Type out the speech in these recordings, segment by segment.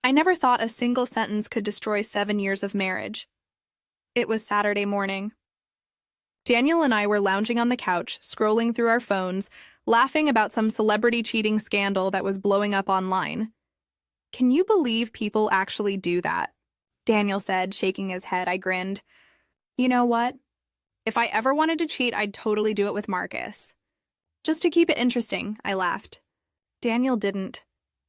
I never thought a single sentence could destroy 7 years of marriage. It was Saturday morning. Daniel and I were lounging on the couch, scrolling through our phones, laughing about some celebrity cheating scandal that was blowing up online. "Can you believe people actually do that?" Daniel said, shaking his head. I grinned. "You know what? If I ever wanted to cheat, I'd totally do it with Marcus." "Just to keep it interesting," I laughed. Daniel didn't.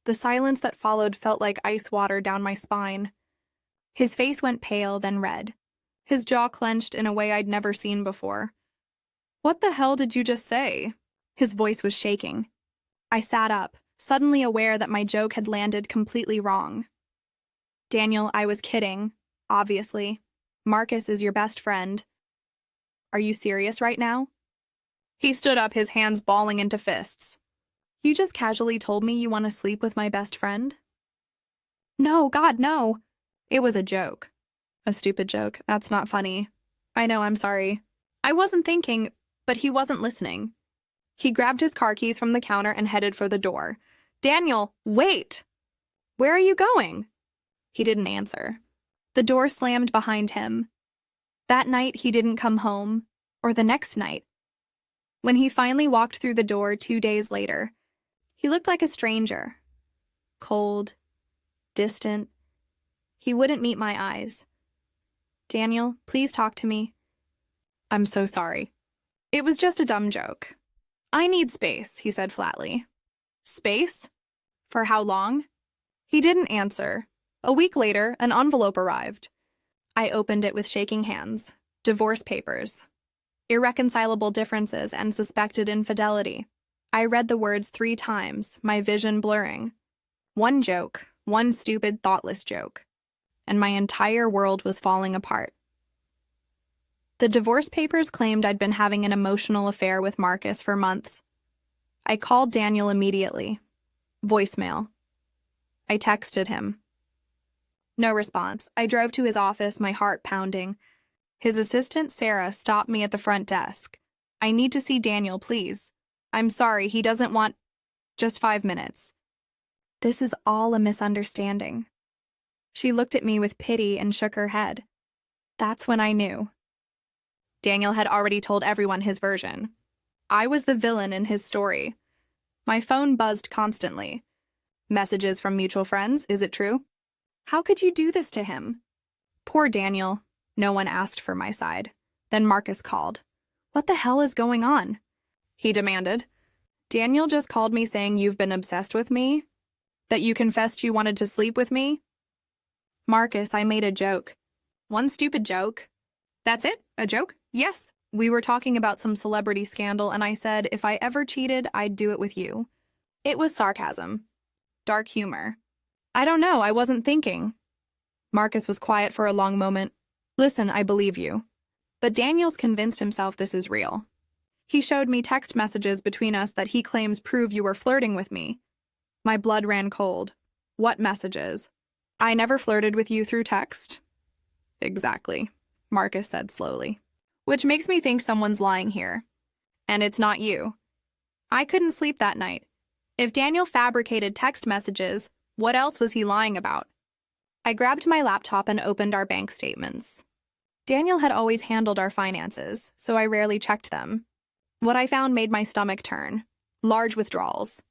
The silence that followed felt like ice water down my spine. His face went pale, then red. His jaw clenched in a way I'd never seen before. "What the hell did you just say?" His voice was shaking. I sat up, suddenly aware that my joke had landed completely wrong. "Daniel, I was kidding. Obviously. Marcus is your best friend. Are you serious right now?" He stood up, his hands balling into fists. "You just casually told me you want to sleep with my best friend?" "No, God, no." It was a joke. A stupid joke. That's not funny. I know, I'm sorry. I wasn't thinking, but he wasn't listening. He grabbed his car keys from the counter and headed for the door. "Daniel, wait! Where are you going?" He didn't answer. The door slammed behind him. That night, he didn't come home, or the next night. When he finally walked through the door 2 days later, he looked like a stranger. Cold, distant. He wouldn't meet my eyes. "Daniel, please talk to me." "I'm so sorry. It was just a dumb joke." "I need space," he said flatly. "Space? For how long?" He didn't answer. A week later, an envelope arrived. I opened it with shaking hands. Divorce papers. Irreconcilable differences and suspected infidelity. I read the words 3 times, my vision blurring. One joke, one stupid, thoughtless joke. And my entire world was falling apart. The divorce papers claimed I'd been having an emotional affair with Marcus for months. I called Daniel immediately. Voicemail. I texted him. No response. I drove to his office, my heart pounding. His assistant, Sarah, stopped me at the front desk. "I need to see Daniel, please. I'm sorry, he doesn't want..." "Just 5 minutes." "This is all a misunderstanding." She looked at me with pity and shook her head. That's when I knew. Daniel had already told everyone his version. I was the villain in his story. My phone buzzed constantly. Messages from mutual friends, is it true? How could you do this to him? Poor Daniel. No one asked for my side. Then Marcus called. "What the hell is going on?" He demanded. "Daniel just called me saying you've been obsessed with me? That you confessed you wanted to sleep with me?" "Marcus, I made a joke." "One stupid joke?" "That's it? A joke?" "Yes. We were talking about some celebrity scandal and I said if I ever cheated, I'd do it with you." It was sarcasm. Dark humor. "I don't know, I wasn't thinking." Marcus was quiet for a long moment. "Listen, I believe you. But Daniel's convinced himself this is real. He showed me text messages between us that he claims prove you were flirting with me." My blood ran cold. "What messages?" "I never flirted with you through text." "Exactly," Marcus said slowly. "Which makes me think someone's lying here. And it's not you." I couldn't sleep that night. If Daniel fabricated text messages, what else was he lying about? I grabbed my laptop and opened our bank statements. Daniel had always handled our finances, so I rarely checked them. What I found made my stomach turn. Large withdrawals.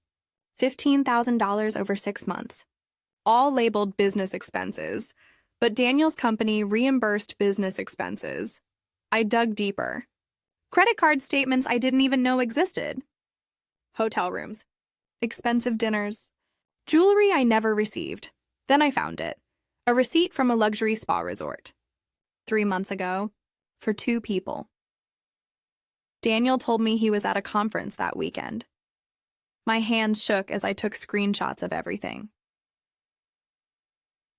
$15,000 over 6 months. All labeled business expenses, but Daniel's company reimbursed business expenses. I dug deeper. Credit card statements I didn't even know existed. Hotel rooms. Expensive dinners. Jewelry I never received. Then I found it. A receipt from a luxury spa resort. 3 months ago. For 2 people. Daniel told me he was at a conference that weekend. My hands shook as I took screenshots of everything.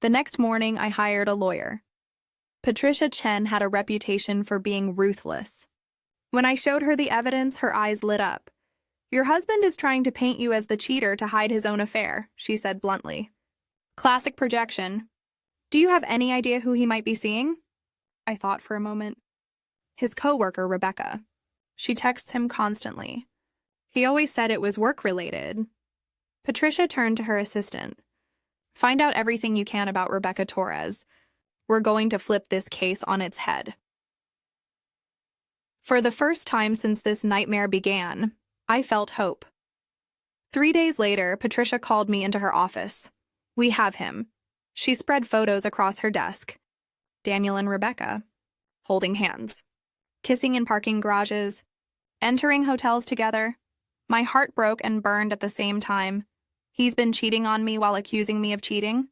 The next morning, I hired a lawyer. Patricia Chen had a reputation for being ruthless. When I showed her the evidence, her eyes lit up. "Your husband is trying to paint you as the cheater to hide his own affair," she said bluntly. "Classic projection. Do you have any idea who he might be seeing?" I thought for a moment. His coworker, Rebecca. She texts him constantly. He always said it was work-related. Patricia turned to her assistant. Find out everything you can about Rebecca Torres. We're going to flip this case on its head. For the first time since this nightmare began, I felt hope. 3 days later, Patricia called me into her office. We have him. She spread photos across her desk. Daniel and Rebecca, holding hands, kissing in parking garages, entering hotels together. My heart broke and burned at the same time. He's been cheating on me while accusing me of cheating.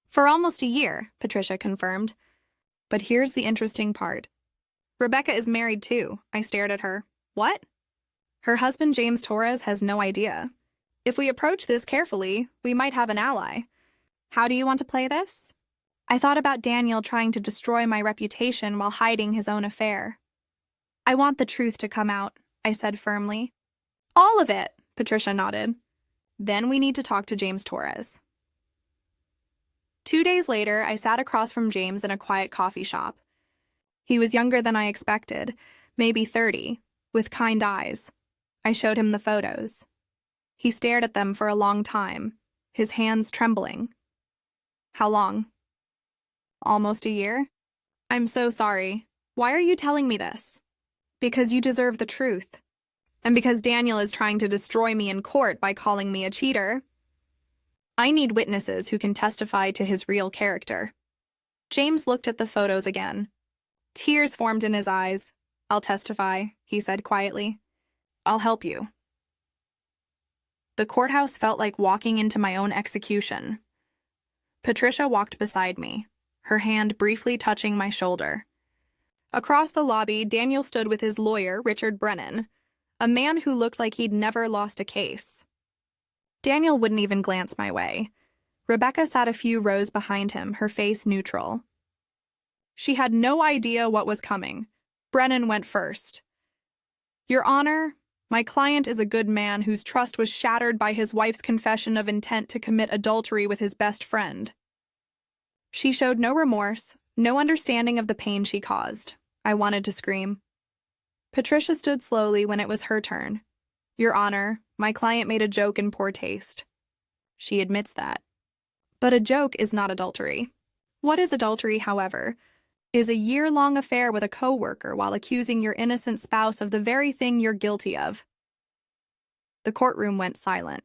For almost a year, Patricia confirmed. But here's the interesting part. Rebecca is married too. I stared at her. What? Her husband, James Torres, has no idea. If we approach this carefully, we might have an ally. How do you want to play this? I thought about Daniel trying to destroy my reputation while hiding his own affair. I want the truth to come out, I said firmly. All of it, Patricia nodded. Then we need to talk to James Torres. 2 days later, I sat across from James in a quiet coffee shop. He was younger than I expected, maybe 30, with kind eyes. I showed him the photos. He stared at them for a long time, his hands trembling. How long? Almost a year? I'm so sorry. Why are you telling me this? Because you deserve the truth. And because Daniel is trying to destroy me in court by calling me a cheater. I need witnesses who can testify to his real character. James looked at the photos again. Tears formed in his eyes. I'll testify, he said quietly. I'll help you. The courthouse felt like walking into my own execution. Patricia walked beside me, her hand briefly touching my shoulder. Across the lobby, Daniel stood with his lawyer, Richard Brennan, a man who looked like he'd never lost a case. Daniel wouldn't even glance my way. Rebecca sat a few rows behind him, her face neutral. She had no idea what was coming. Brennan went first. Your Honor, my client is a good man whose trust was shattered by his wife's confession of intent to commit adultery with his best friend. She showed no remorse, no understanding of the pain she caused. I wanted to scream. Patricia stood slowly when it was her turn. Your Honor, my client made a joke in poor taste. She admits that. But a joke is not adultery. What is adultery, however, is a year-long affair with a co-worker while accusing your innocent spouse of the very thing you're guilty of. The courtroom went silent.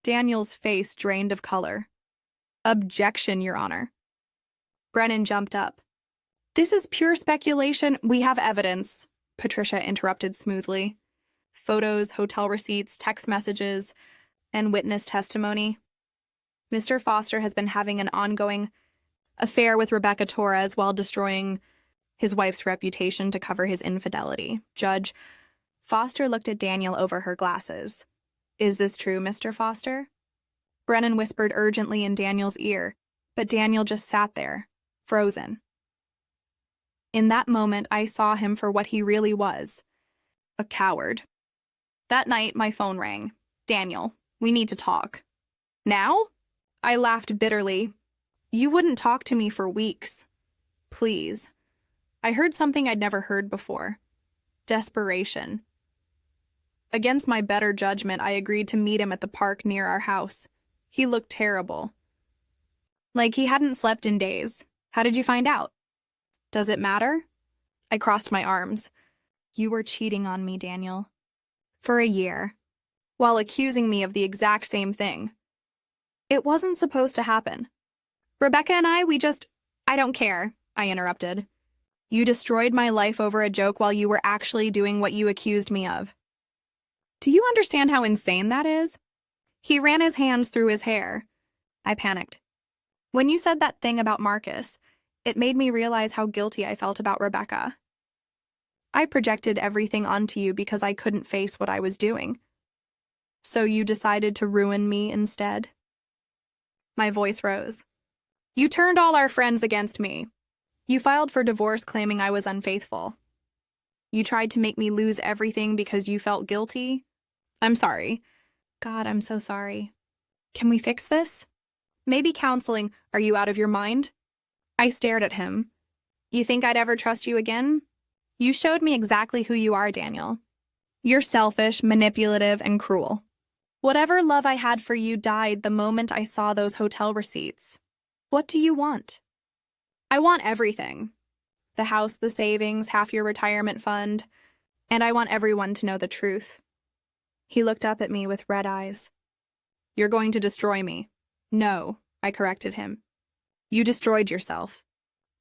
Daniel's face drained of color. Objection, Your Honor. Brennan jumped up. This is pure speculation. We have evidence, Patricia interrupted smoothly. Photos, hotel receipts, text messages, and witness testimony. Mr. Foster has been having an ongoing affair with Rebecca Torres while destroying his wife's reputation to cover his infidelity. Judge, Foster looked at Daniel over her glasses. Is this true, Mr. Foster? Brennan whispered urgently in Daniel's ear, but Daniel just sat there, frozen. In that moment, I saw him for what he really was, a coward. That night, my phone rang. Daniel, we need to talk. Now? I laughed bitterly. You wouldn't talk to me for weeks. Please. I heard something I'd never heard before. Desperation. Against my better judgment, I agreed to meet him at the park near our house. He looked terrible. Like he hadn't slept in days. How did you find out? Does it matter? I crossed my arms. You were cheating on me, Daniel. For a year. While accusing me of the exact same thing. It wasn't supposed to happen. Rebecca and I don't care, I interrupted. You destroyed my life over a joke while you were actually doing what you accused me of. Do you understand how insane that is? He ran his hands through his hair. I panicked. When you said that thing about Marcus, it made me realize how guilty I felt about Rebecca. I projected everything onto you because I couldn't face what I was doing. So you decided to ruin me instead? My voice rose. You turned all our friends against me. You filed for divorce claiming I was unfaithful. You tried to make me lose everything because you felt guilty. I'm sorry. God, I'm so sorry. Can we fix this? Maybe counseling. Are you out of your mind? I stared at him. You think I'd ever trust you again? You showed me exactly who you are, Daniel. You're selfish, manipulative, and cruel. Whatever love I had for you died the moment I saw those hotel receipts. What do you want? I want everything. The house, the savings, half your retirement fund, and I want everyone to know the truth. He looked up at me with red eyes. You're going to destroy me. No, I corrected him. You destroyed yourself.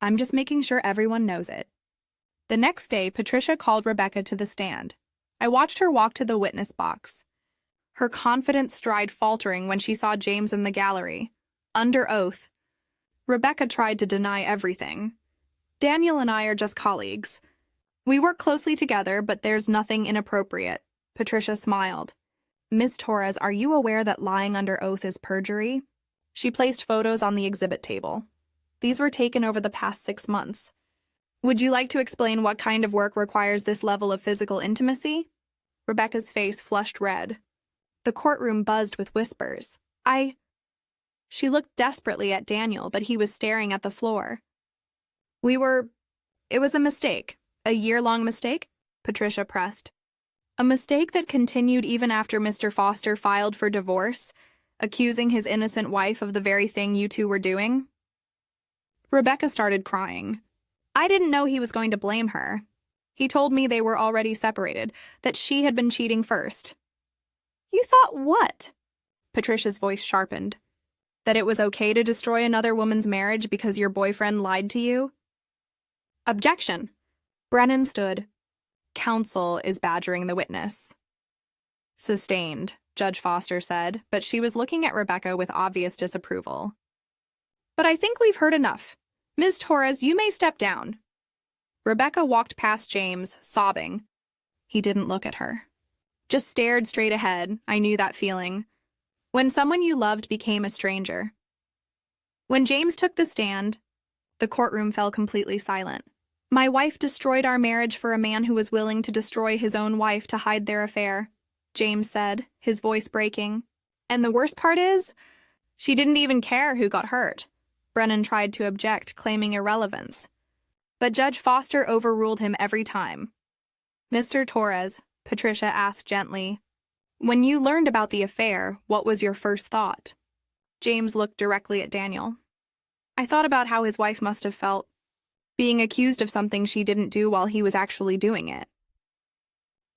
I'm just making sure everyone knows it. The next day, Patricia called Rebecca to the stand. I watched her walk to the witness box, her confident stride faltering when she saw James in the gallery. Under oath, Rebecca tried to deny everything. Daniel and I are just colleagues. We work closely together, but there's nothing inappropriate. Patricia smiled. Ms. Torres, are you aware that lying under oath is perjury? She placed photos on the exhibit table. These were taken over the past 6 months. Would you like to explain what kind of work requires this level of physical intimacy? Rebecca's face flushed red. The courtroom buzzed with whispers. She looked desperately at Daniel, but he was staring at the floor. It was a mistake. A year-long mistake? Patricia pressed. A mistake that continued even after Mr. Foster filed for divorce, accusing his innocent wife of the very thing you two were doing? Rebecca started crying. I didn't know he was going to blame her. He told me they were already separated, that she had been cheating first. You thought what? Patricia's voice sharpened. That it was okay to destroy another woman's marriage because your boyfriend lied to you? Objection. Brennan stood. Counsel is badgering the witness. Sustained, Judge Foster said, but she was looking at Rebecca with obvious disapproval. But I think we've heard enough. Ms. Torres, you may step down. Rebecca walked past James, sobbing. He didn't look at her. Just stared straight ahead. I knew that feeling. When someone you loved became a stranger. When James took the stand, the courtroom fell completely silent. My wife destroyed our marriage for a man who was willing to destroy his own wife to hide their affair, James said, his voice breaking. And the worst part is, she didn't even care who got hurt. Brennan tried to object, claiming irrelevance. But Judge Foster overruled him every time. Mr. Torres, Patricia asked gently, when you learned about the affair, what was your first thought? James looked directly at Daniel. I thought about how his wife must have felt, being accused of something she didn't do while he was actually doing it.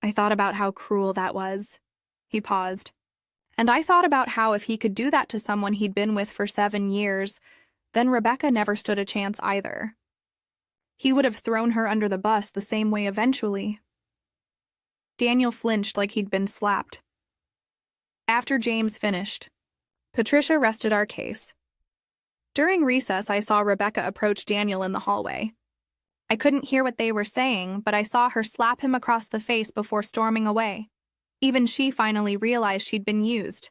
I thought about how cruel that was. He paused. And I thought about how if he could do that to someone he'd been with for 7 years, then Rebecca never stood a chance either. He would have thrown her under the bus the same way eventually. Daniel flinched like he'd been slapped. After James finished, Patricia rested our case. During recess, I saw Rebecca approach Daniel in the hallway. I couldn't hear what they were saying, but I saw her slap him across the face before storming away. Even she finally realized she'd been used.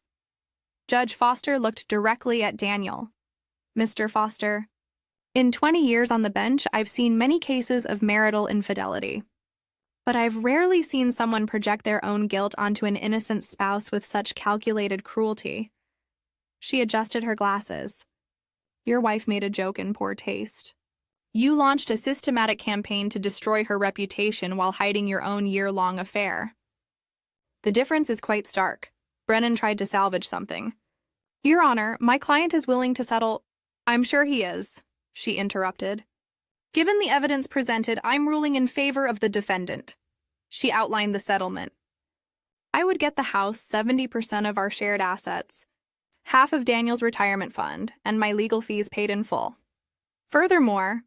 Judge Foster looked directly at Daniel. Mr. Foster, in 20 years on the bench, I've seen many cases of marital infidelity. But I've rarely seen someone project their own guilt onto an innocent spouse with such calculated cruelty. She adjusted her glasses. Your wife made a joke in poor taste. You launched a systematic campaign to destroy her reputation while hiding your own year-long affair. The difference is quite stark. Brennan tried to salvage something. Your Honor, my client is willing to settle. I'm sure he is, she interrupted. Given the evidence presented, I'm ruling in favor of the defendant. She outlined the settlement. I would get the house, 70% of our shared assets, half of Daniel's retirement fund, and my legal fees paid in full. Furthermore,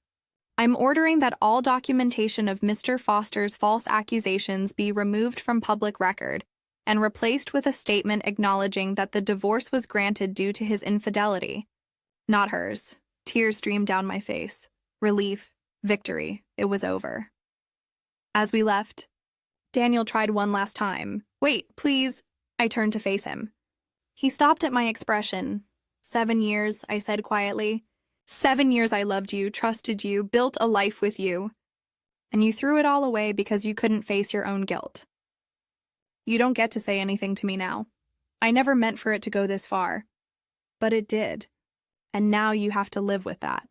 I'm ordering that all documentation of Mr. Foster's false accusations be removed from public record and replaced with a statement acknowledging that the divorce was granted due to his infidelity. Not hers. Tears streamed down my face. Relief. Victory. It was over. As we left, Daniel tried one last time. Wait, please. I turned to face him. He stopped at my expression. 7 years, I said quietly. 7 years I loved you, trusted you, built a life with you. And you threw it all away because you couldn't face your own guilt. You don't get to say anything to me now. I never meant for it to go this far. But it did. And now you have to live with that.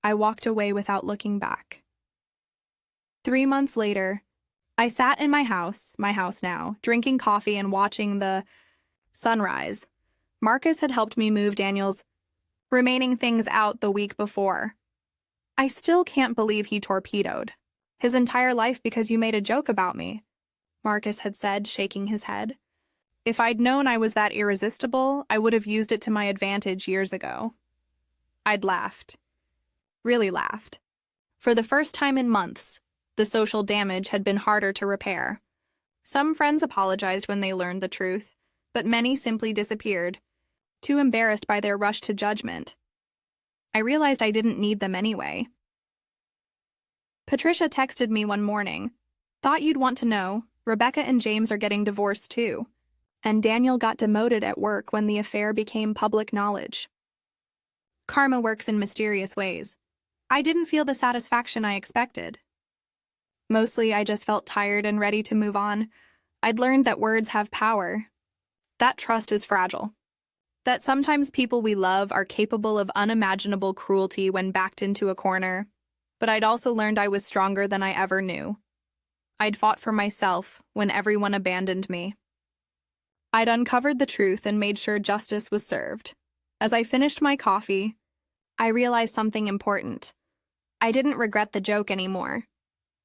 I walked away without looking back. 3 months later, I sat in my house now, drinking coffee and watching the Sunrise. Marcus had helped me move Daniel's remaining things out the week before. I still can't believe he torpedoed his entire life because you made a joke about me, Marcus had said, shaking his head. If I'd known I was that irresistible, I would have used it to my advantage years ago. I'd laughed. Really laughed. For the first time in months, the social damage had been harder to repair. Some friends apologized when they learned the truth, but many simply disappeared, too embarrassed by their rush to judgment. I realized I didn't need them anyway. Patricia texted me one morning. Thought you'd want to know, Rebecca and James are getting divorced too. And Daniel got demoted at work when the affair became public knowledge. Karma works in mysterious ways. I didn't feel the satisfaction I expected. Mostly, I just felt tired and ready to move on. I'd learned that words have power. That trust is fragile. That sometimes people we love are capable of unimaginable cruelty when backed into a corner. But I'd also learned I was stronger than I ever knew. I'd fought for myself when everyone abandoned me. I'd uncovered the truth and made sure justice was served. As I finished my coffee, I realized something important. I didn't regret the joke anymore.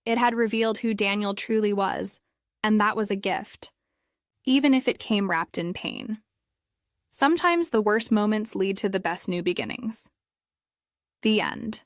It had revealed who Daniel truly was, and that was a gift, even if it came wrapped in pain. Sometimes the worst moments lead to the best new beginnings. The end.